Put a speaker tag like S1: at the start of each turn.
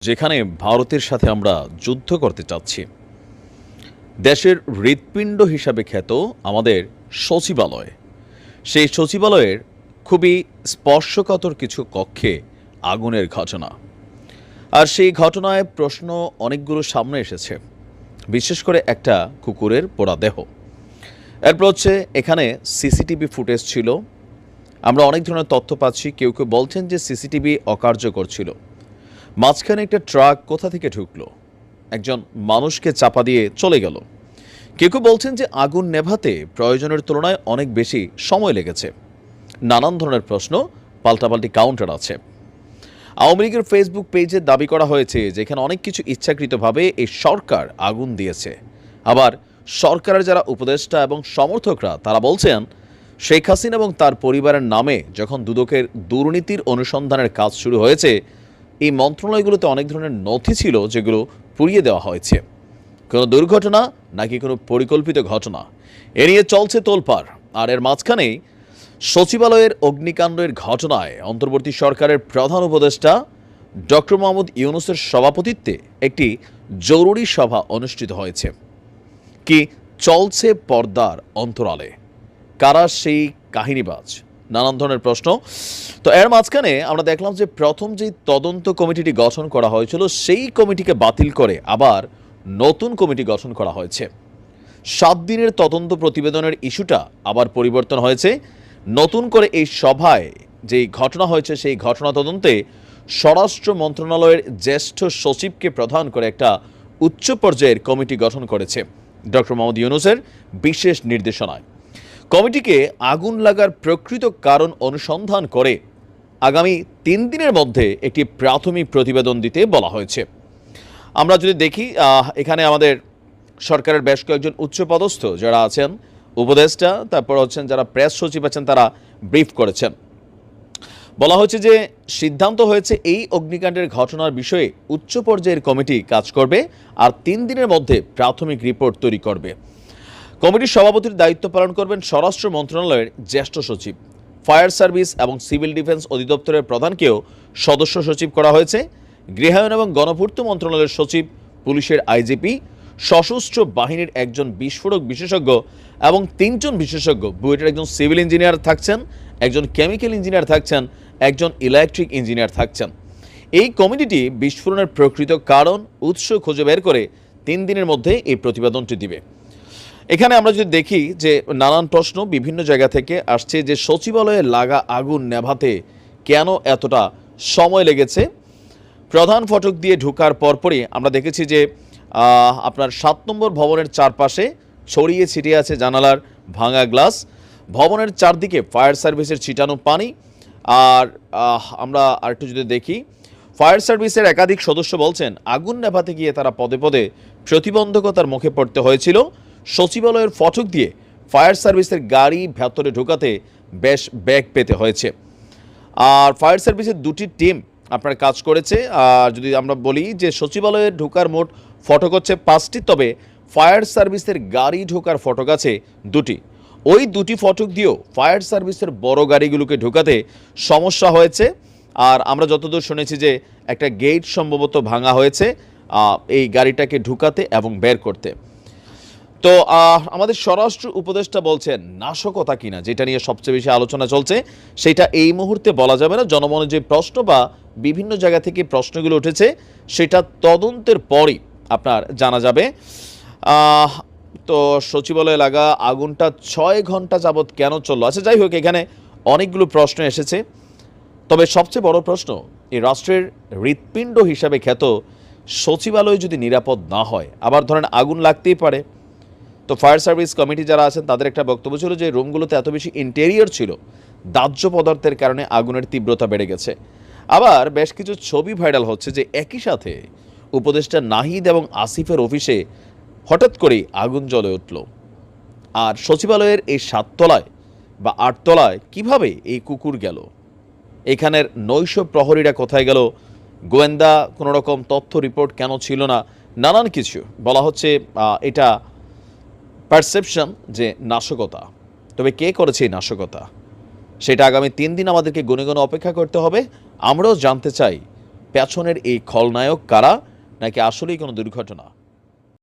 S1: যেখানে ভারতের সাথে আমরা যুদ্ধ করতে চাচ্ছি। দেশের হৃৎপিণ্ড হিসাবে খ্যাত আমাদের সচিবালয়, সেই সচিবালয়ের খুবই স্পর্শকাতর কিছু কক্ষে আগুনের ঘটনা। আর সেই ঘটনায় প্রশ্ন অনেকগুলো সামনে এসেছে, বিশেষ করে একটা কুকুরের পোড়া দেহ। এরপর হচ্ছে এখানে সিসিটিভি ফুটেজ ছিল। আমরা অনেক ধরনের তথ্য পাচ্ছি। কেউ কেউ বলছেন যে সিসিটিভি অকার্যকর ছিল। মাঝখানে একটা ট্রাক কোথা থেকে ঢুকলো, একজন মানুষকে চাপা দিয়ে চলে গেল। কেউ কেউ বলছেন যে আগুন নেভাতে প্রয়োজনের তুলনায় অনেক বেশি সময় লেগেছে। নানান ধরনের প্রশ্ন, পাল্টাপাল্টি কাউন্টার আছে। আওয়ামী লীগের ফেসবুক পেজে দাবি করা হয়েছে যেখানে অনেক কিছু ইচ্ছাকৃতভাবে এই সরকার আগুন দিয়েছে। আবার সরকারের যারা উপদেষ্টা এবং সমর্থকরা তারা বলছেন শেখ হাসিনা এবং তার পরিবারের নামে যখন দুদকের দুর্নীতির অনুসন্ধানের কাজ শুরু হয়েছে, এই মন্ত্রণালয়গুলোতে অনেক ধরনের নথি ছিল যেগুলো পুড়িয়ে দেওয়া হয়েছে। কোনো দুর্ঘটনা নাকি কোনো পরিকল্পিত ঘটনা, এ নিয়ে চলছে তোলপাড়। আর এর মাঝখানেই সচিবালয়ের অগ্নিকাণ্ডের ঘটনায় অন্তর্বর্তী সরকারের প্রধান উপদেষ্টা ডক্টর মোহাম্মদ ইউনূসের সভাপতিত্বে একটি জরুরি সভা অনুষ্ঠিত হয়েছে। কি চলছে পর্দার অন্তরালে? কারা সেই কাহিনীবাজ? নানান ধরনের প্রশ্ন। তো এর মাঝখানে আমরা দেখলাম যে প্রথম যেই তদন্ত কমিটিটি গঠন করা হয়েছিল সেই কমিটিকে বাতিল করে আবার নতুন কমিটি গঠন করা হয়েছে। 7 দিনের তদন্ত প্রতিবেদনের ইস্যুটা আবার পরিবর্তন হয়েছে। নতুন করে এই সভায় যেই ঘটনা হয়েছে সেই ঘটনা তদন্তে স্বরাষ্ট্র মন্ত্রণালয়ের জ্যেষ্ঠ সচিবকে প্রধান করে একটা উচ্চ পর্যায়ের কমিটি গঠন করেছে ডক্টর মোহাম্মদ ইউনূসের বিশেষ নির্দেশনায়। কমিটিকে আগুন লাগার প্রকৃত কারণ অনুসন্ধান করে আগামী 3 দিনের মধ্যে একটি প্রাথমিক প্রতিবেদন দিতে বলা হয়েছে। আমরা যদি দেখি এখানে আমাদের সরকারের বেশ কয়েকজন উচ্চপদস্থ যারা আছেন, উপদেষ্টা, তারপর হচ্ছেন যারা প্রেস সচিব আছেন, তারা ব্রিফ করেছেন। বলা হয়েছে যে সিদ্ধান্ত হয়েছে এই অগ্নিকাণ্ডের ঘটনার বিষয়ে উচ্চ পর্যায়ের কমিটি কাজ করবে আর 3 দিনের মধ্যে প্রাথমিক রিপোর্ট তৈরি করবে। কমিটির সভাপতির দায়িত্ব পালন করবেন স্বরাষ্ট্র মন্ত্রণালয়ের জ্যেষ্ঠ সচিব। ফায়ার সার্ভিস এবং সিভিল ডিফেন্স অধিদপ্তরের প্রধানকেও সদস্য সচিব করা হয়েছে। গৃহায়ন এবং গণপূর্ত মন্ত্রণালয়ের সচিব, পুলিশের আইজিপি, সশস্ত্র বাহিনীর একজন বিস্ফোরক বিশেষজ্ঞ এবং 3 জন বিশেষজ্ঞ, বুয়েটের একজন সিভিল ইঞ্জিনিয়ার থাকছেন, একজন কেমিক্যাল ইঞ্জিনিয়ার থাকছেন, একজন ইলেকট্রিক ইঞ্জিনিয়ার থাকছেন। এই কমিটিটি বিস্ফোরণের প্রকৃত কারণ, উৎস খুঁজে বের করে 3 দিনের মধ্যে এই প্রতিবেদনটি দিবে। এখানে আমরা যদি দেখি যে নানান প্রশ্ন বিভিন্ন জায়গা থেকে আসছে যে সচিবালয়ে লাগা আগুন নেভাতে কেন এতটা সময় লেগেছে। প্রধান ফটক দিয়ে ঢোকার পরপরই আমরা দেখেছি যে আপনার 7 নম্বর ভবনের চারপাশে ছড়িয়ে ছিটিয়ে আছে জানালার ভাঙা গ্লাস। ভবনের চারদিকে ফায়ার সার্ভিসের ছিটানো পানি। আর আমরা আরেকটু যদি দেখি, ফায়ার সার্ভিসের একাধিক সদস্য বলছেন আগুন নেভাতে গিয়ে তারা পদে পদে প্রতিবন্ধকতার মুখে পড়তে হয়েছিল। সচিবালয়ের ফটক দিয়ে ফায়ার সার্ভিসের গাড়ি ভেতরে ঢোকাতে বেশ বেগ পেতে হয়েছে। আর ফায়ার সার্ভিসের 2টি টিম আপনার কাজ করেছে। আর যদি আমরা বলি যে সচিবালয়ে ঢোকার মোট ফটক হচ্ছে 5টি, তবে ফায়ার সার্ভিসের গাড়ি ঢোকার ফটক আছে 2টি। ওই 2টি ফটক দিয়েও ফায়ার সার্ভিসের বড় গাড়িগুলোকে ঢোকাতে সমস্যা হয়েছে। আর আমরা যতদূর শুনেছি যে একটা গেট সম্ভবত ভাঙা হয়েছে এই গাড়িটাকে ঢুকাতে এবং বের করতে। তো আমাদের স্বরাষ্ট্র উপদেষ্টা বলছেন নাশকতা কিনা, যেটা নিয়ে সবচেয়ে বেশি আলোচনা চলছে, সেটা এই মুহূর্তে বলা যাবে না। জনমনে যে প্রশ্ন বা বিভিন্ন জায়গা থেকে প্রশ্নগুলো উঠেছে সেটা তদন্তের পরই আপনার জানা যাবে। তো সচিবালয়ে লাগা আগুনটা 6 ঘন্টা যাবৎ কেন চললো? আচ্ছা, যাই হোক, এখানে অনেকগুলো প্রশ্ন এসেছে। তবে সবচেয়ে বড় প্রশ্ন, এই রাষ্ট্রের হৃৎপিণ্ড হিসাবে খ্যাত সচিবালয় যদি নিরাপদ না হয়, আবার ধরেন আগুন লাগতেই পারে। তো ফায়ার সার্ভিস কমিটি যারা আছেন তাদের একটা বক্তব্য ছিল যে রুমগুলোতে এত বেশি ইন্টেরিয়র ছিল, দাহ্য পদার্থের কারণে আগুনের তীব্রতা বেড়ে গেছে। আবার বেশ কিছু ছবি ভাইরাল হচ্ছে যে একই সাথে উপদেষ্টা নাহিদ এবং আসিফের অফিসে হঠাৎ করেই আগুন জ্বলে উঠল। আর সচিবালয়ের এই 7 তলায় বা 8 তলায় কিভাবে এই কুকুর গেল? এখানের নৈশ প্রহরীরা কোথায় গেল? গোয়েন্দা কোনো রকম তথ্য রিপোর্ট কেন ছিল না? নানান কিছু বলা হচ্ছে। এটা পারসেপশন যে নাশকতা। তবে কে করেছে এই নাশকতা সেটা আগামী 3 দিন আমাদেরকে গুনে গুনে অপেক্ষা করতে হবে। আমরাও জানতে চাই পেছনের এই খলনায়ক কারা, নাকি আসলেই কোনো দুর্ঘটনা?